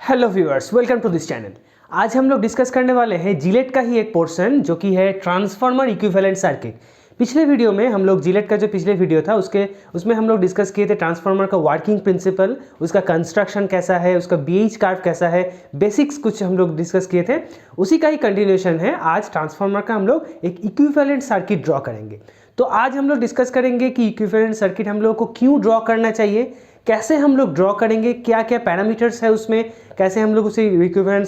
Hello viewers, welcome to this channel. आज हम लोग डिस्कस करने वाले हैं जिलेट का ही एक पोर्शन जो कि है ट्रांसफार्मर इक्विवेलेंट सर्किट। पिछले वीडियो में हम लोग जिलेट का जो पिछले वीडियो था उसमें हम लोग डिस्कस किए थे ट्रांसफार्मर का वर्किंग प्रिंसिपल, उसका कंस्ट्रक्शन कैसा है, उसका बीएच कार्व कैसा है, बेसिक्स कुछ हम लोग डिस्कस किए थे। उसी का ही कंटिन्यूएशन है। आज ट्रांसफार्मर का हम लोग एक इक्विवेलेंट सर्किट ड्रॉ करेंगे। तो आज हम लोग डिस्कस करेंगे कि इक्विवेलेंट सर्किट हम लोग को क्यों ड्रॉ करना चाहिए, कैसे हम लोग ड्रॉ करेंगे, क्या क्या पैरामीटर्स है उसमें, कैसे हम लोग उसे इक्विवेलेंट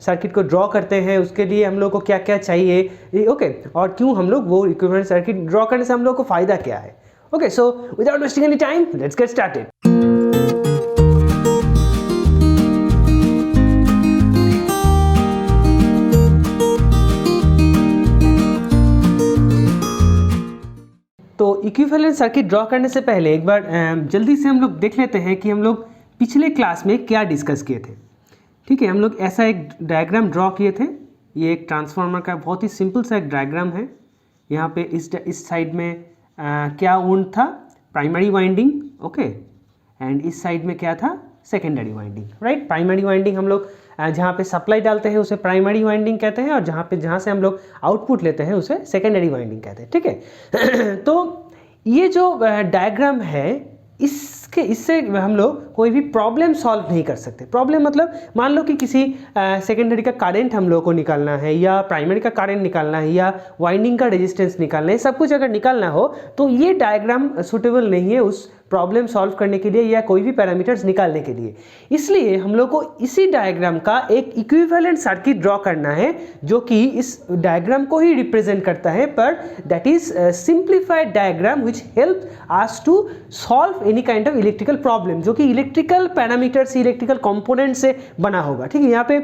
सर्किट को ड्रॉ करते हैं, उसके लिए हम लोग को क्या क्या चाहिए, ओके, और क्यों हम लोग वो इक्विवेलेंट सर्किट ड्रॉ करने से हम लोग को फ़ायदा क्या है। Okay, so without wasting any time let's get started. तो इक्विवेलेंट सर्किट ड्रॉ करने से पहले एक बार जल्दी से हम लोग देख लेते हैं कि हम लोग पिछले क्लास में क्या डिस्कस किए थे। ठीक है, हम लोग ऐसा एक डायग्राम ड्रॉ किए थे। ये एक ट्रांसफार्मर का बहुत ही सिंपल सा एक डायग्राम है। यहाँ पे इस साइड में क्या वुंड था, प्राइमरी वाइंडिंग, ओके, एंड इस साइड में क्या था, secondary winding, right. Primary winding हम लोग जहाँ पे सप्लाई डालते हैं उसे प्राइमरी वाइंडिंग कहते हैं, और जहाँ से हम लोग आउटपुट लेते हैं उसे सेकेंडरी वाइंडिंग कहते हैं। ठीक है तो ये जो डायग्राम है इससे हम लोग कोई भी प्रॉब्लम सॉल्व नहीं कर सकते। प्रॉब्लम मतलब मान लो कि किसी सेकेंडरी का करंट हम लोग को निकालना है, या प्राइमरी का करंट निकालना है, या वाइंडिंग का रेजिस्टेंस निकालना है, सब कुछ अगर निकालना हो तो ये डायग्राम सुटेबल नहीं है उस प्रॉब्लम सॉल्व करने के लिए या कोई भी पैरामीटर्स निकालने के लिए। इसलिए हम लोग को इसी डायग्राम का एक इक्विवेलेंट सर्किट ड्रॉ करना है जो कि इस डायग्राम को ही रिप्रेजेंट करता है, पर that is simplified diagram which help us to solve any kind of electrical problem, जो कि इलेक्ट्रिकल पैरामीटर्स, इलेक्ट्रिकल कंपोनेंट से बना होगा। ठीक है, यहाँ पे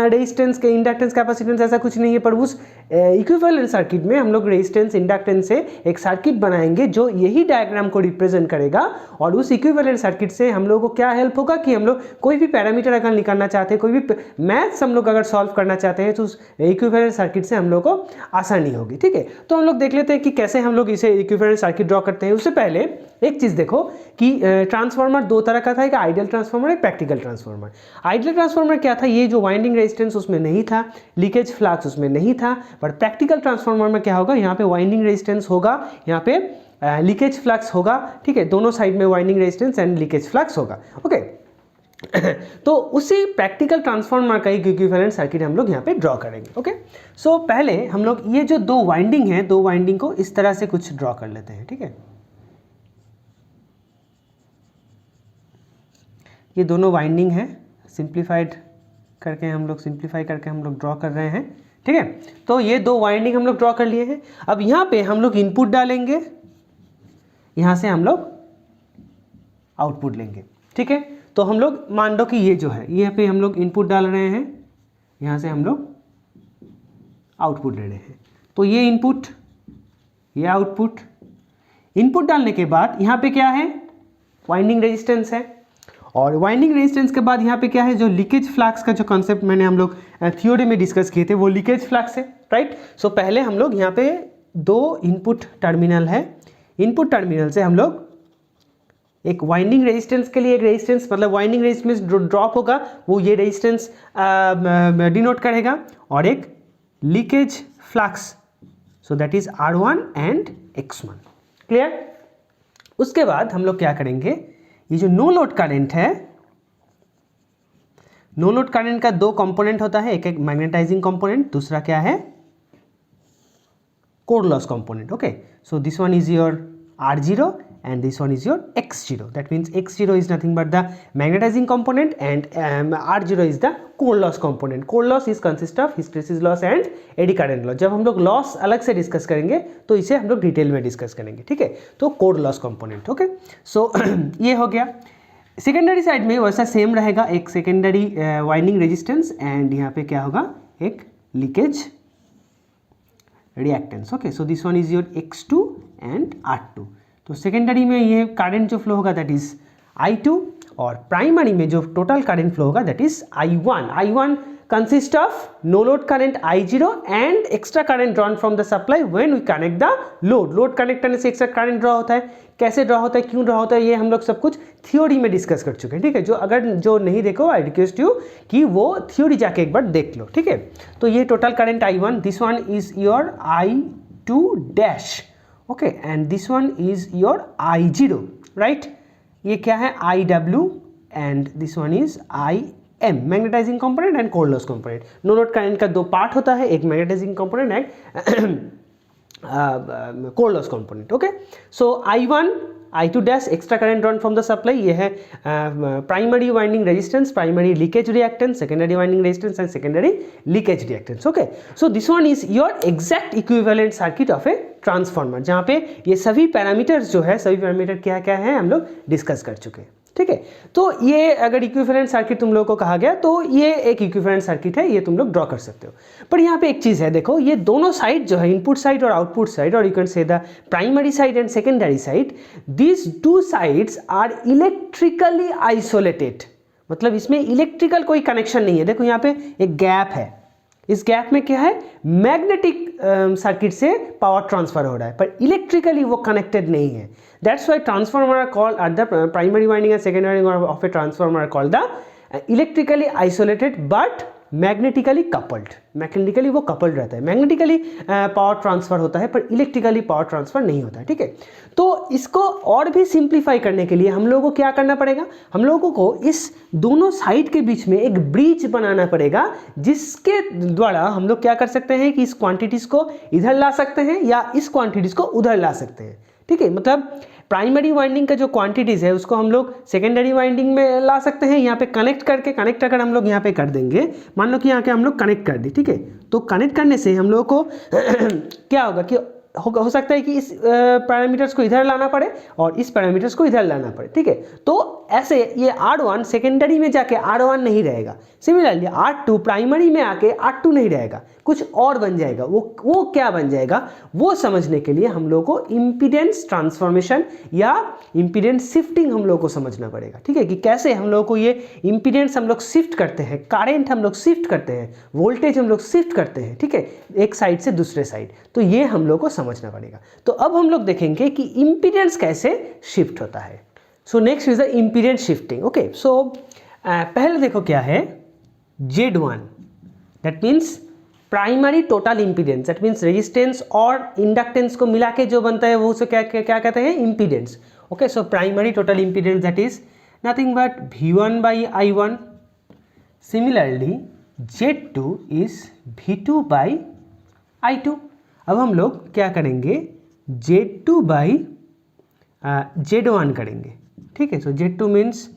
रेजिस्टेंस के इंडक्टेंस कैपेसिटेंस ऐसा कुछ नहीं है, पर उस इक्विवेलेंट सर्किट में हम लोग रेजिस्टेंस इंडक्टेंस से एक सर्किट बनाएंगे जो यही डायग्राम को रिप्रेजेंट करेगा। और उस इक्विवेलेंट सर्किट से हम लोग को क्या हेल्प होगा कि हम लोग कोई भी पैरामीटर अगर निकालना चाहते हैं, कोई भी मैथ्स हम लोग अगर सॉल्व करना चाहते हैं, तो उस इक्विवेलेंट सर्किट से हम लोग को आसानी होगी। ठीक है, तो हम लोग देख लेते हैं कि कैसे हम लोग इसे इक्विवेलेंट सर्किट ड्रॉ करते हैं। उससे पहले एक चीज देखो कि ट्रांसफार्मर दो तरह का था, एक आइडियल ट्रांसफार्मर, एक प्रैक्टिकल ट्रांसफार्मर। आइडियल ट्रांसफार्मर क्या था, ये जो वाइंडिंग रेजिस्टेंस उसमें नहीं था, लीकेज फ्लक्स उसमें नहीं था। बट प्रैक्टिकल ट्रांसफार्मर में क्या होगा, यहाँ पे वाइंडिंग रेजिस्टेंस होगा, यहाँ पे लीकेज फ्लक्स होगा। ठीक है, दोनों साइड में winding resistance and leakage flux होगा। ओके तो उसी प्रैक्टिकल ट्रांसफार्मर का एक इक्विवेलेंट सर्किट हम लोग यहाँ पे ड्रॉ करेंगे। ओके, सो पहले हम लोग ये जो दो वाइंडिंग है, दो वाइंडिंग को इस तरह से कुछ ड्रॉ कर लेते हैं। ठीक है, ये दोनों वाइंडिंग है, सिंप्लीफाई करके हम लोग ड्रॉ कर रहे हैं। ठीक है, तो ये दो वाइंडिंग हम लोग ड्रॉ कर लिए हैं। अब यहाँ पे हम लोग इनपुट डालेंगे, यहाँ से हम लोग आउटपुट लेंगे। ठीक है, तो हम लोग मान लो कि ये जो है, यहाँ पे हम लोग इनपुट डाल रहे हैं, यहाँ से हम लोग आउटपुट ले रहे हैं। तो ये इनपुट, ये आउटपुट। इनपुट डालने के बाद यहाँ पे क्या है, वाइंडिंग रेजिस्टेंस है, और वाइंडिंग रेजिस्टेंस के बाद यहाँ पे क्या है, जो लीकेज फ्लक्स का जो कॉन्सेप्ट मैंने हम लोग थ्योरी में डिस्कस किए थे, वो लीकेज फ्लक्स है, राइट। सो पहले हम लोग यहाँ पे दो इनपुट टर्मिनल है, इनपुट टर्मिनल से हम लोग एक वाइंडिंग रेजिस्टेंस के लिए एक रेजिस्टेंस, मतलब वाइंडिंग रेजिस्टेंस ड्रॉप होगा वो ये रेजिस्टेंस डिनोट करेगा, और एक leakage flux, so that is R1 and X1। Clear. उसके बाद हम लोग क्या करेंगे, ये जो नो लोड करंट है, नो लोड करंट का दो कंपोनेंट होता है, एक मैग्नेटाइजिंग कंपोनेंट, दूसरा क्या है, core loss component. Okay, so this one is your R0 and this one is your X0. That means X0 is nothing but the magnetizing component and R0 is the core loss component. Core loss is consist of hysteresis loss and eddy current loss. जब हम लोग loss अलग से discuss करेंगे तो इसे हम लोग डिटेल में डिस्कस करेंगे। ठीक है, तो कोर लॉस कंपोनेंट। ओके, सो ये हो गया। सेकेंडरी साइड में वैसा सेम रहेगा, एक सेकेंडरी वाइंडिंग रेजिस्टेंस एंड यहाँ पे क्या होगा, एक leakage reactance. Okay, so this one is your X2 and R2। तो सेकेंडरी में ये करंट जो फ्लो होगा दैट इज I2, और प्राइमरी में जो टोटल करंट फ्लो होगा that is I1। I1 consist of no load current I0 and extra current drawn from the supply when we connect the load. Load connect करने से extra current draw होता है, कैसे draw होता है, क्यों draw होता है, ये हम लोग सब कुछ थ्योरी में डिस्कस कर चुके हैं। ठीक है, जो नहीं देखो आई रिक्वेस्ट यू कि वो थ्योरी जाके एक बार देख लो। ठीक है, तो ये total current I1, this one is your I2 dash, okay, and this one is your I0, right. ये क्या है IW and this one is IM, magnetising component and core loss component. No load current का दो part होता है, एक magnetising component and core loss component. Okay, so I1 I2 dash extra current drawn from the supply, ये है primary winding resistance, primary leakage reactance, secondary winding resistance and secondary leakage reactance. Okay, so this one is your exact equivalent circuit of a transformer, जहाँ पे ये सभी parameters जो है, सभी parameter क्या क्या है हम लोग डिस्कस कर चुके हैं। ठीक है, तो ये अगर इक्विवेलेंट सर्किट तुम लोगों को कहा गया तो ये एक इक्विवेलेंट सर्किट है, ये तुम लोग ड्रॉ कर सकते हो। पर यहाँ पे एक चीज़ है, देखो ये दोनों साइड जो है, इनपुट साइड और आउटपुट साइड, और you can say the primary side and secondary side, this two sides are electrically isolated. मतलब इसमें इलेक्ट्रिकल कोई कनेक्शन नहीं है। देखो यहाँ पे एक गैप है, इस गैप में क्या है, मैग्नेटिक सर्किट से पावर ट्रांसफर हो रहा है, पर इलेक्ट्रिकली वो कनेक्टेड नहीं है। That's why transformer are called at the primary winding and secondary winding of a transformer are called the electrically isolated but magnetically coupled. Magnetically वो कपल्ड रहता है, मैग्नेटिकली पावर ट्रांसफर होता है पर इलेक्ट्रिकली पावर ट्रांसफर नहीं होता है। ठीक है, तो इसको और भी सिंप्लीफाई करने के लिए हम लोगों को क्या करना पड़ेगा, हम लोगों को इस दोनों साइड के बीच में एक ब्रिज बनाना पड़ेगा, जिसके द्वारा हम लोग क्या कर सकते हैं कि इस क्वांटिटीज को इधर ला सकते हैं या इस क्वांटिटीज को उधर ला सकते हैं। ठीक है, मतलब प्राइमरी वाइंडिंग का जो क्वांटिटीज है उसको हम लोग सेकेंडरी वाइंडिंग में ला सकते हैं, यहाँ पे कनेक्ट अगर हम लोग यहाँ पे कर देंगे, मान लो कि यहाँ के हम लोग कनेक्ट कर दी। ठीक है, तो कनेक्ट करने से हम लोग को क्या होगा कि हो सकता है कि इस पैरामीटर्स को इधर लाना पड़े और इस पैरामीटर्स को इधर लाना पड़े। ठीक है, तो ऐसे ये R1 सेकेंडरी में जाके R1 नहीं रहेगा, सिमिलरली R2 प्राइमरी में आके R2 नहीं रहेगा, कुछ और बन जाएगा। वो क्या बन जाएगा, वो समझने के लिए हम लोग को इम्पीडेंस ट्रांसफॉर्मेशन या इम्पीडेंस शिफ्टिंग हम लोग को समझना पड़ेगा। ठीक है, कि कैसे हम लोग को ये इम्पीडेंस हम लोग शिफ्ट करते हैं, करंट हम लोग शिफ्ट करते हैं, वोल्टेज हम लोग शिफ्ट करते हैं। ठीक है, एक साइड से दूसरे साइड, तो ये हम लोग को समझना पड़ेगा। तो अब हम लोग देखेंगे कि इम्पीडेंस कैसे शिफ्ट होता है। So next is the impedance shifting. Okay, so पहले देखो क्या है Z1, that means primary total impedance, that means resistance और इंडक्टेंस को मिला के जो बनता है वो उसे क्या क्या कहते हैं, impedance. Okay, so primary total impedance that is nothing but V1 by I1। Similarly Z2 is V2 by I2। अब हम लोग क्या करेंगे, Z2 by Z1 करेंगे। ठीक है, सो Z2 means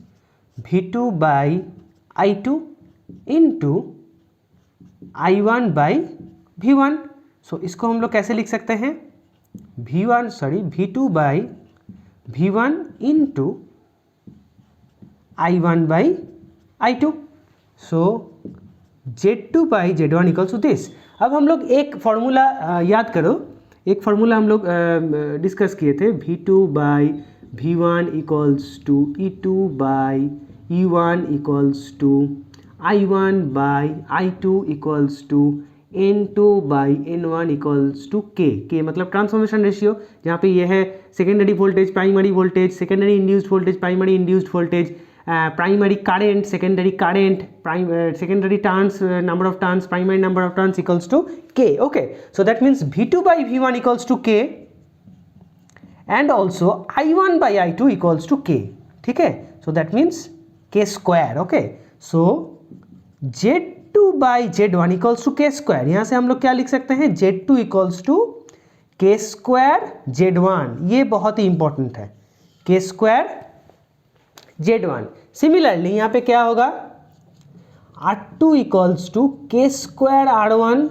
V2 by I2 into I1 by V1। सो इसको हम लोग कैसे लिख सकते हैं, V2 by V1 into I1 by I2। So Z2 by Z1 equals to this. अब हम लोग एक फॉर्मूला याद करो, एक फॉर्मूला हम लोग डिस्कस किए थे, V2 by V1 equals to E2 by E1 equals to I1 by I2 equals to N2 by N1 equals to K मतलब ट्रांसफॉर्मेशन रेशियो, जहाँ पे ये है secondary voltage, primary voltage, secondary induced voltage, primary induced voltage, primary current, secondary current, secondary turns, number of turns, primary number of turns equals to K. Okay, so that means V2 by V1 equals to K and also I1 by I2 equals to K. ठीक है, so that means K square. Okay, so Z2 by Z1 equals to K square। यहाँ से हम लोग क्या लिख सकते हैं, Z2 equals to K square Z1। ये बहुत ही इंपॉर्टेंट है, K square Z1। सिमिलरली यहाँ पे क्या होगा, R2 equals to K square R1,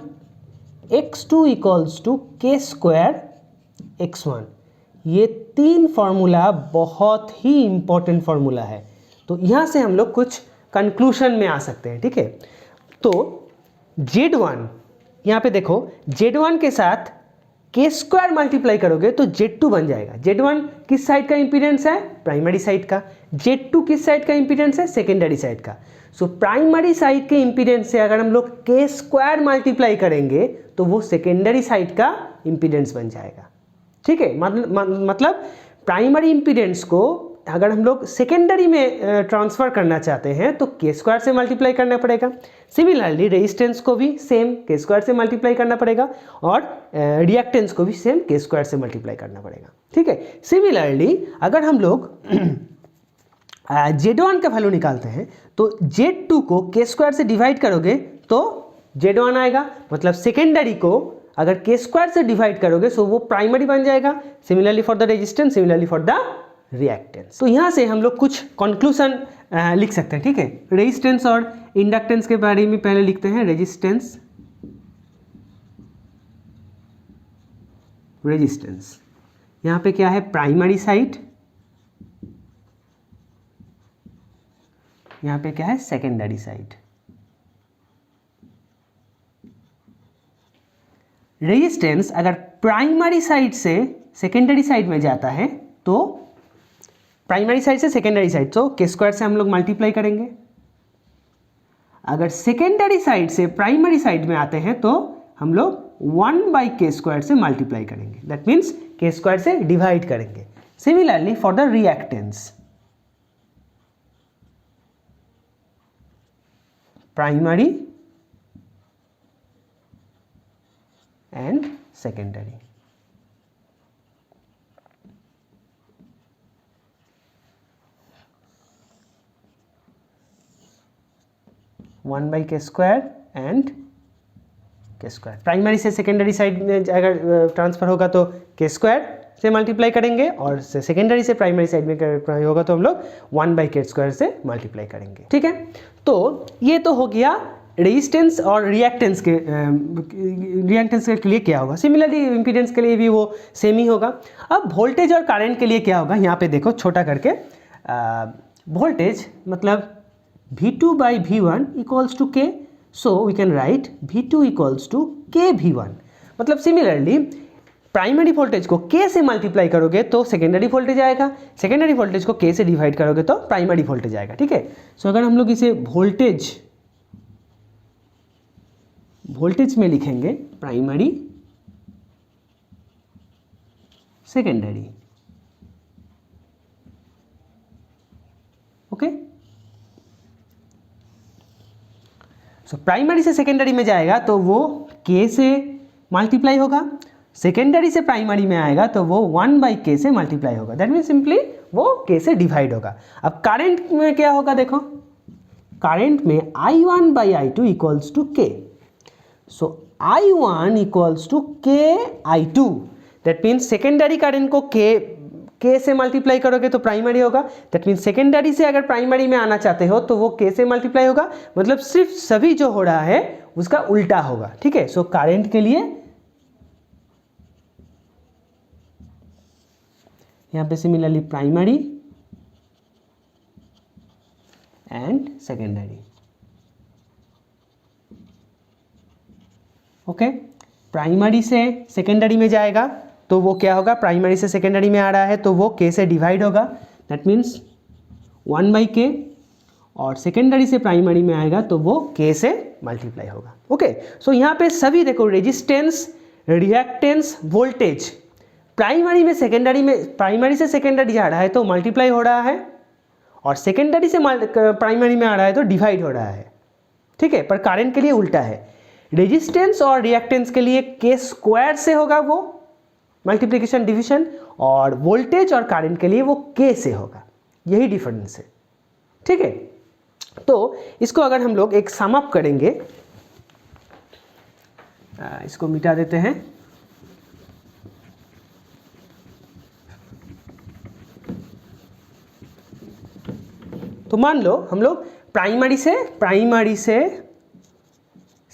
X2 equals to K square X1। ये तीन फार्मूला बहुत ही इंपॉर्टेंट फार्मूला है, तो यहाँ से हम लोग कुछ कंक्लूशन में आ सकते हैं। ठीक है, तो Z1 यहाँ पे देखो, Z1 के साथ के स्क्वायर मल्टीप्लाई करोगे तो Z2 बन जाएगा। Z1 किस साइड का इंपीडेंस है? प्राइमरी साइड का। Z2 किस साइड का इंपीडेंस है? सेकेंडरी साइड का। सो प्राइमरी साइड के इंपीडेंस से अगर हम लोग के स्क्वायर मल्टीप्लाई करेंगे तो वो सेकेंडरी साइड का इंपीडेंस बन जाएगा। ठीक है, मतलब प्राइमरी इंपीडेंस को अगर हम लोग सेकेंडरी में ट्रांसफर करना चाहते हैं तो के स्क्वायर से मल्टीप्लाई करना पड़ेगा। सिमिलरली रेजिस्टेंस को भी सेम के स्क्वायर से मल्टीप्लाई करना पड़ेगा और रिएक्टेंस को भी सेम के स्क्वायर से मल्टीप्लाई करना पड़ेगा। ठीक है, सिमिलरली अगर हम लोग Z1 का वैल्यू निकालते हैं तो Z2 को के स्क्वायर से डिवाइड करोगे तो Z1 आएगा, मतलब सेकेंडरी को अगर के स्क्वायर से डिवाइड करोगे तो वो प्राइमरी बन जाएगा। Similarly for the resistance, similarly for the reactance. तो यहाँ से हम लोग कुछ कंक्लूजन लिख सकते हैं। ठीक है, रेजिस्टेंस और इंडक्टेंस के बारे में पहले लिखते हैं। रेजिस्टेंस, यहाँ पे क्या है? प्राइमरी साइड, यहाँ पे क्या है? Secondary side. रेजिस्टेंस अगर प्राइमरी साइड से सेकेंडरी साइड में जाता है तो प्राइमरी साइड से सेकेंडरी साइड तो के स्क्वायर से हम लोग मल्टीप्लाई करेंगे। अगर सेकेंडरी साइड से प्राइमरी साइड में आते हैं तो हम लोग 1/k स्क्वायर से मल्टीप्लाई करेंगे, दैट मीन्स के स्क्वायर से डिवाइड करेंगे। Similarly for the reactance, primary and secondary. One by के स्क्वायर एंड के स्क्वायर। प्राइमरी से सेकेंडरी साइड में अगर ट्रांसफर होगा तो के स्क्वायर से मल्टीप्लाई करेंगे और सेकेंडरी से प्राइमरी साइड में होगा तो हम लोग 1/k स्क्वायर से मल्टीप्लाई करेंगे। ठीक है, तो ये तो हो गया रेजिस्टेंस और रिएक्टेंस के लिए क्या होगा। सिमिलरली इम्पीडेंस के लिए भी वो सेम ही होगा। अब वोल्टेज और करंट के लिए क्या होगा, यहाँ पे देखो छोटा करके, वोल्टेज मतलब V2/V1 equals to K, so we can write V2 equals to KV1। मतलब सिमिलरली प्राइमरी वोल्टेज को K से मल्टीप्लाई करोगे तो सेकेंडरी वोल्टेज आएगा, सेकेंडरी वोल्टेज को K से डिवाइड करोगे तो प्राइमरी वोल्टेज आएगा। ठीक है, सो अगर हम लोग इसे वोल्टेज में लिखेंगे, primary secondary. Okay, so primary से सेकेंडरी में जाएगा तो वो K से मल्टीप्लाई होगा, सेकेंडरी से प्राइमरी में आएगा तो वो 1/k से मल्टीप्लाई होगा, दैट मीन्स सिंपली वो K से डिवाइड होगा। अब करंट में क्या होगा, देखो करंट में I1/I2 equals to K, so I1 equals to KI2, that means secondary current को K से मल्टीप्लाई करोगे तो प्राइमरी होगा, दैट मीन्स सेकेंडरी से अगर प्राइमरी में आना चाहते हो तो वो K से मल्टीप्लाई होगा, मतलब सिर्फ सभी जो हो रहा है उसका उल्टा होगा। ठीक है, सो करंट के लिए यहाँ पे similarly primary and secondary. Okay, primary से सेकेंडरी में जाएगा तो वो क्या होगा, प्राइमरी से सेकेंडरी में आ रहा है तो वो K से डिवाइड होगा, दैट मीन्स 1/k, और सेकेंडरी से प्राइमरी में आएगा तो वो K से मल्टीप्लाई होगा। ओके, सो यहाँ पे सभी देखो रेजिस्टेंस, रिएक्टेंस, वोल्टेज प्राइमरी से सेकेंडरी आ रहा है तो मल्टीप्लाई हो रहा है, और सेकेंडरी से प्राइमरी में आ रहा है तो डिवाइड हो रहा है। ठीक है, पर करंट के लिए उल्टा है। रेजिस्टेंस और रिएक्टेंस के लिए K स्क्वायर से होगा वो मल्टीप्लिकेशन डिवीजन, और वोल्टेज और करंट के लिए वो K से होगा, यही डिफरेंस है। ठीक है, तो इसको अगर हम लोग एक सम अप करेंगे, इसको मिटा देते हैं। तो मान लो हम लोग प्राइमरी से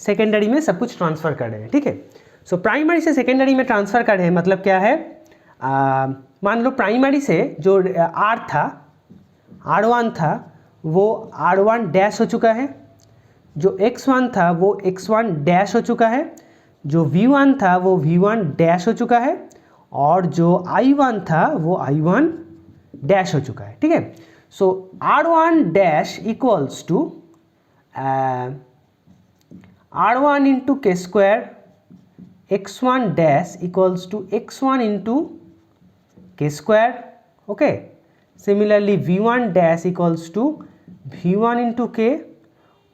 सेकेंडरी में सब कुछ ट्रांसफ़र कर रहे हैं। ठीक है, सो प्राइमरी से सेकेंडरी में ट्रांसफ़र कर रहे हैं, मतलब क्या है, मान लो प्राइमरी से जो R था, R1 था, वो R1 डैश हो चुका है, जो X1 था वो X1 डैश हो चुका है, जो V1 था वो V1 डैश हो चुका है और जो I1 था वो I1 डैश हो चुका है, ठीक है। So R1 dash equals to R1 into K square x1 dash equals to x1 into K square, okay. Similarly V1 dash equals to V1 into K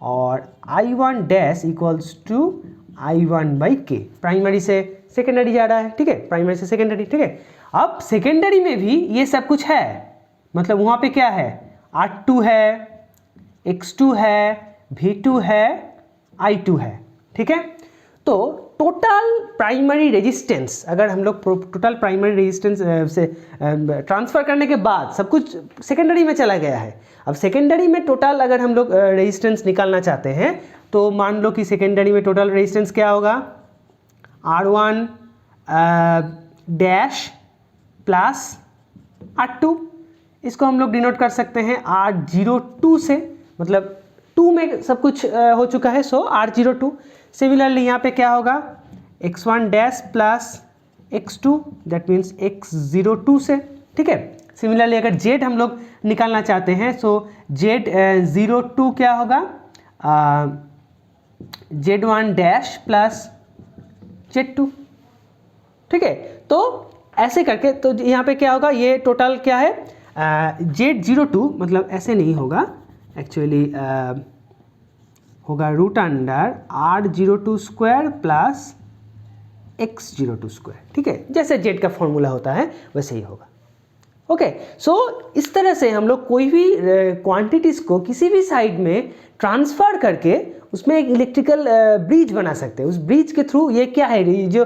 और I1 dash equals to I1 by K. Primary से secondary जा रहा है, ठीक है, primary से secondary, ठीक है। अब सेकेंडरी में भी ये सब कुछ है, मतलब वहाँ पे क्या है, R2 है, X2 है, V2 है, I2 है, ठीक है। तो टोटल प्राइमरी रेजिस्टेंस, अगर हम लोग टोटल प्राइमरी रेजिस्टेंस से ट्रांसफ़र करने के बाद सब कुछ सेकेंडरी में चला गया है। अब सेकेंडरी में टोटल अगर हम लोग रेजिस्टेंस निकालना चाहते हैं तो मान लो कि सेकेंडरी में टोटल रेजिस्टेंस क्या होगा, R1 डैश प्लस R2। इसको हम लोग डिनोट कर सकते हैं R02 से, मतलब 2 में सब कुछ हो चुका है, सो R02। सिमिलरली यहाँ पे क्या होगा, x1 dash plus x2 that means x02 से, ठीक है। सिमिलरली अगर z हम लोग निकालना चाहते हैं सो Z02 क्या होगा, Z1 डैश प्लस Z2, ठीक है। तो ऐसे करके तो यहाँ पे क्या होगा, ये टोटल क्या है, Z02 मतलब ऐसे नहीं होगा एक्चुअली, होगा root under R02 square plus X02 square, ठीक है। जैसे Z का फॉर्मूला होता है वैसे ही होगा, ओके। सो इस तरह से हम लोग कोई भी क्वांटिटीज़ को किसी भी साइड में ट्रांसफ़र करके उसमें एक इलेक्ट्रिकल ब्रिज बना सकते हैं। उस ब्रिज के थ्रू, ये क्या है, जो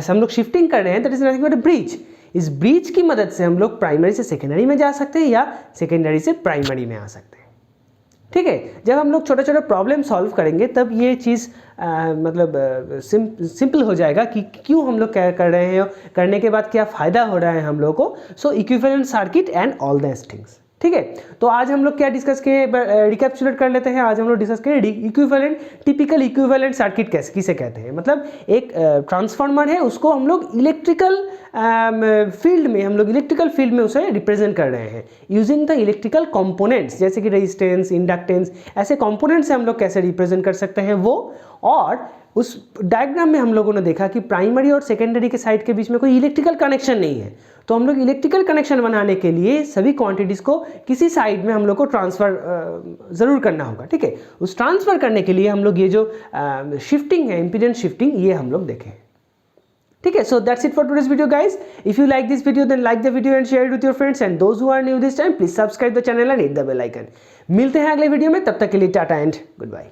हम लोग शिफ्टिंग कर रहे हैं, that is nothing but a bridge. इस ब्रिज की मदद से हम लोग प्राइमरी से सेकेंडरी में जा सकते हैं या सेकेंडरी से प्राइमरी में आ सकते हैं, ठीक है। जब हम लोग छोटा छोटा प्रॉब्लम सॉल्व करेंगे तब ये चीज़ मतलब सिंपल हो जाएगा कि क्यों हम लोग क्या कर रहे हैं, करने के बाद क्या फ़ायदा हो रहा है हम लोग को। So equivalent circuit and all these things, ठीक है। तो आज हम लोग क्या डिस्कस किए, रिकैप्चुलेट कर लेते हैं। आज हम लोग डिस्कस करें इक्विवेलेंट, टिपिकल इक्विवेलेंट सर्किट किसे कहते हैं। मतलब एक ट्रांसफार्मर है, उसको हम लोग इलेक्ट्रिकल फील्ड में, हम लोग इलेक्ट्रिकल फील्ड में उसे रिप्रेजेंट कर रहे हैं यूजिंग द इलेक्ट्रिकल कंपोनेंट्स, जैसे कि रेजिस्टेंस, इंडक्टेंस, ऐसे कंपोनेंट्स से हम लोग कैसे रिप्रेजेंट कर सकते हैं वो। और उस डायग्राम में हम लोगों ने देखा कि प्राइमरी और सेकेंडरी के साइड के बीच में कोई इलेक्ट्रिकल कनेक्शन नहीं है, तो हम लोग इलेक्ट्रिकल कनेक्शन बनाने के लिए सभी क्वांटिटीज़ को किसी साइड में हम लोग को ट्रांसफ़र ज़रूर करना होगा, ठीक है। उस ट्रांसफ़र करने के लिए हम लोग ये जो शिफ्टिंग है, इम्पीडेंस शिफ्टिंग, ये हम लोग देखें, ठीक है। So that's it for today's video guys. If you like this video then like the video and share it with your friends, and those who are new this time please subscribe the channel and hit the bell icon. मिलते हैं अगले video में, तब तक के लिए Tata and good bye.